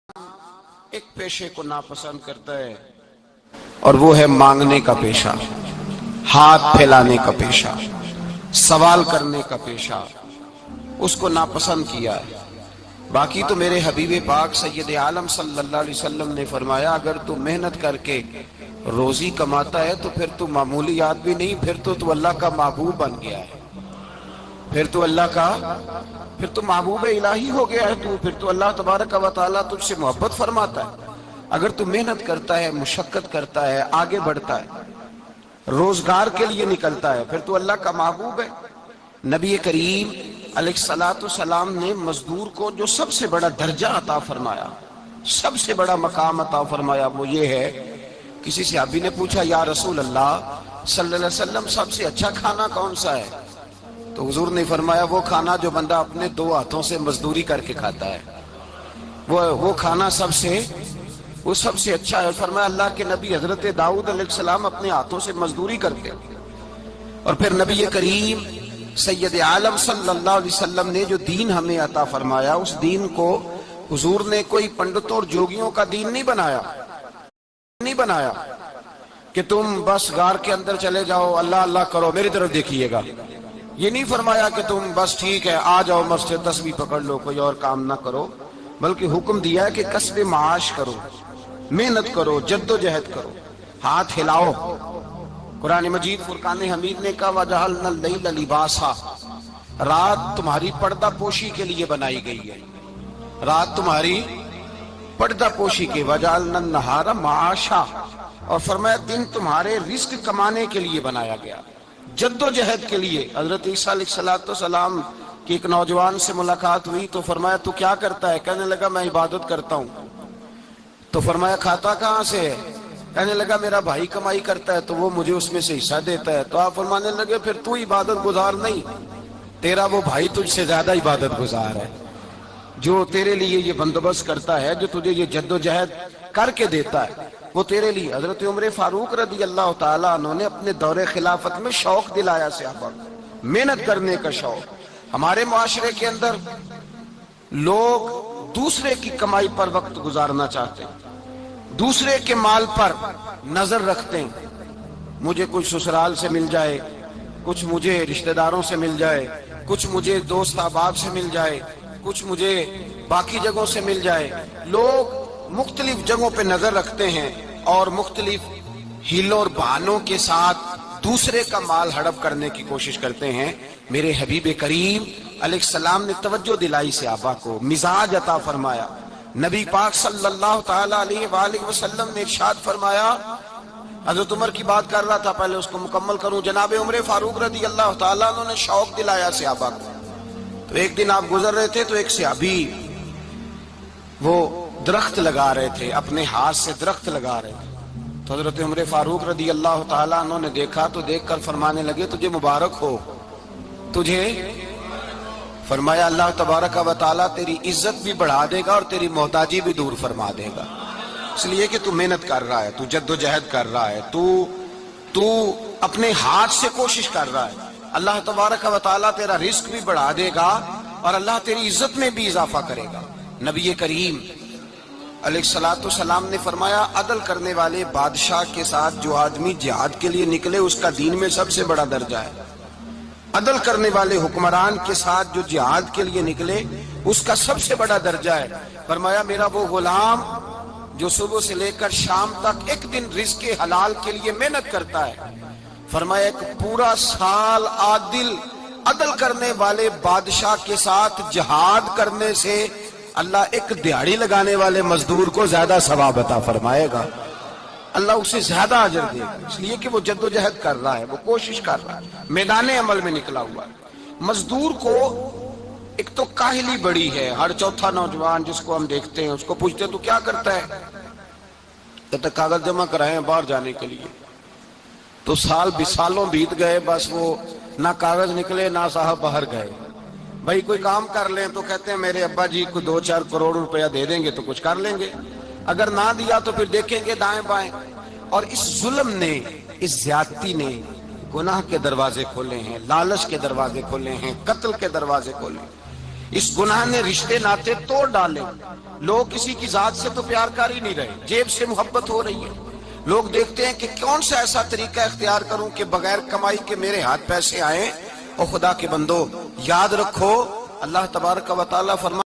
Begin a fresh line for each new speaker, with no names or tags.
ایک پیشے کو ناپسند کرتا ہے اور وہ ہے مانگنے کا پیشہ، ہاتھ پھیلانے کا پیشہ، سوال کرنے کا پیشہ، اس کو ناپسند کیا ہے۔ باقی تو میرے حبیب پاک سید عالم صلی اللہ علیہ وسلم نے فرمایا اگر تو محنت کر کے روزی کماتا ہے تو پھر تو معمولی آدمی نہیں، پھر تو اللہ کا محبوب بن گیا ہے، پھر تو محبوب الہی ہو گیا ہے، پھر تو اللہ تبارک و تعالیٰ تجھ سے محبت فرماتا ہے۔ اگر تو محنت کرتا ہے، مشقت کرتا ہے، آگے بڑھتا ہے، روزگار کے لیے نکلتا ہے، پھر تو اللہ کا محبوب ہے۔ نبی کریم علیہ السلام نے مزدور کو جو سب سے بڑا درجہ عطا فرمایا، سب سے بڑا مقام عطا فرمایا، وہ یہ ہے، کسی صحابی نے پوچھا یا رسول اللہ صلی اللہ علیہ وسلم سب سے اچھا کھانا کون سا ہے؟ تو حضور نے فرمایا وہ کھانا جو بندہ اپنے دو ہاتھوں سے مزدوری کر کے کھاتا ہے، وہ کھانا سب سے اچھا ہے۔ فرمایا اللہ کے نبی حضرت داؤد علیہ السلام اپنے ہاتھوں سے مزدوری کرتے، اور پھر نبی کریم سید عالم صلی اللہ علیہ وسلم نے جو دین ہمیں عطا فرمایا، اس دین کو حضور نے کوئی پنڈتوں اور جوگیوں کا دین نہیں بنایا کہ تم بس غار کے اندر چلے جاؤ، اللہ اللہ کرو، میری طرف دیکھیے گا۔ یہ نہیں فرمایا کہ تم بس ٹھیک ہے آ جاؤ مسجد تسبیح پکڑ لو، کوئی اور کام نہ کرو، بلکہ حکم دیا ہے کہ کسب معاش کرو، محنت کرو، جد و جہد کرو، ہاتھ ہلاؤ۔ قرآن مجید فرقان حمید نے کہا وَجَعَلْنَا اللَّيْلَ لِبَاسًا، رات تمہاری پردہ پوشی کے لیے بنائی گئی ہے، رات تمہاری پردہ پوشی کے، وَجَعَلْنَا النَّهَارَ مَعَاشًا، اور فرمایا دن تمہارے رزق کمانے کے لیے بنایا گیا، جد و جہد کے لیے۔ حضرت عیسیٰ علیہ السلام کی ایک نوجوان سے ملاقات ہوئی تو فرمایا تو کیا کرتا ہے؟ کہنے لگا میں عبادت کرتا ہوں۔ تو فرمایا کھاتا کہاں سے ہے؟ کہنے لگا میرا بھائی کمائی کرتا ہے تو وہ مجھے اس میں سے حصہ دیتا ہے۔ تو آپ فرمانے لگے پھر تو عبادت گزار نہیں، تیرا وہ بھائی تجھ سے زیادہ عبادت گزار ہے، جو تیرے لیے یہ بندوبست کرتا ہے، جو تجھے یہ جد و جہد کر کے دیتا ہے، وہ تیرے لیے۔ حضرت عمر فاروق رضی اللہ تعالیٰ عنہ نے اپنے دور خلافت میں شوق دلایا صحابہ کو، محنت کرنے کا شوق۔ ہمارے معاشرے کے اندر لوگ دوسرے کی کمائی پر وقت گزارنا چاہتے ہیں، دوسرے کے مال پر نظر رکھتے ہیں، مجھے کچھ سسرال سے مل جائے، کچھ مجھے رشتہ داروں سے مل جائے، کچھ مجھے دوست احباب سے مل جائے، کچھ مجھے باقی جگہوں سے مل جائے۔ لوگ مختلف جگہوں پہ نظر رکھتے ہیں اور مختلف ہیلوں اور بہانوں کے ساتھ دوسرے کا مال ہڑپ کرنے کی کوشش کرتے ہیں۔ میرے حبیب کریم علیہ السلام نے توجہ دلائی صحابہ کو، مزاج عطا فرمایا۔ نبی پاک صلی اللہ تعالیٰ علیہ وآلہ وسلم نے ارشاد فرمایا، حضرت عمر کی بات کر رہا تھا، پہلے اس کو مکمل کروں۔ جناب عمر فاروق رضی اللہ تعالیٰ عنہ نے شوق دلایا صحابہ کو۔ تو ایک دن آپ گزر رہے تھے تو ایک صحابی وہ درخت لگا رہے تھے، اپنے ہاتھ سے درخت لگا رہے تھے۔ تو حضرت عمر فاروق رضی اللہ تعالیٰ عنہ نے دیکھا تو دیکھ کر فرمانے لگے تجھے مبارک ہو، تجھے، فرمایا اللہ تبارک و تعالیٰ تیری عزت بھی بڑھا دے گا اور تیری محتاجی بھی دور فرما دے گا، اس لیے کہ تو محنت کر رہا ہے، تو جد و جہد کر رہا ہے، تو اپنے ہاتھ سے کوشش کر رہا ہے، اللہ تبارک و تعالیٰ تیرا رزق بھی بڑھا دے گا اور اللہ تیری عزت میں بھی اضافہ کرے گا۔ نبی کریم علیہ السلام نے فرمایا عدل کرنے والے بادشاہ کے ساتھ جو آدمی جہاد کے لیے نکلے اس کا دین میں سب سے بڑا درجہ ہے، عدل کرنے والے حکمران کے ساتھ جو جہاد کے لیے نکلے اس کا سب سے بڑا درجہ ہے۔ فرمایا میرا وہ غلام جو صبح سے لے کر شام تک ایک دن رزق حلال کے لیے محنت کرتا ہے، فرمایا ایک پورا سال عدل کرنے والے بادشاہ کے ساتھ جہاد کرنے سے اللہ ایک دیہڑی لگانے والے مزدور کو زیادہ ثواب عطا فرمائے گا، اللہ اسے زیادہ اجر دے گا، اس لیے کہ وہ جد و جہد کر رہا ہے، وہ کوشش کر رہا ہے، میدان عمل میں نکلا ہوا ہے۔ مزدور کو ایک تو کاہلی بڑی ہے، ہر چوتھا نوجوان جس کو ہم دیکھتے ہیں اس کو پوچھتے ہیں تو کیا کرتا ہے، کہتا کاغذ جمع کرائے باہر جانے کے لیے، تو سالوں بیت گئے، بس وہ نہ کاغذ نکلے نہ صاحب باہر گئے۔ بھائی کوئی کام کر لیں تو کہتے ہیں میرے ابا جی کو 2-4 کروڑ روپیہ دے دیں گے تو کچھ کر لیں گے، اگر نہ دیا تو پھر دیکھیں گے دائیں بائیں۔ اور اس ظلم نے، اس زیادتی نے گناہ کے دروازے کھولے ہیں، لالچ کے دروازے کھولے ہیں، قتل کے دروازے کھولے ہیں۔ اس گناہ نے رشتے ناتے توڑ ڈالے. لوگ کسی کی ذات سے تو پیار کر ہی نہیں رہے, جیب سے محبت ہو رہی ہے. لوگ دیکھتے ہیں کہ کون سا ایسا طریقہ اختیار کروں کہ بغیر کمائی کے میرے ہاتھ پیسے آئیں. اور خدا کے بندو یاد رکھو, اللہ تبارک و تعالیٰ فرماتے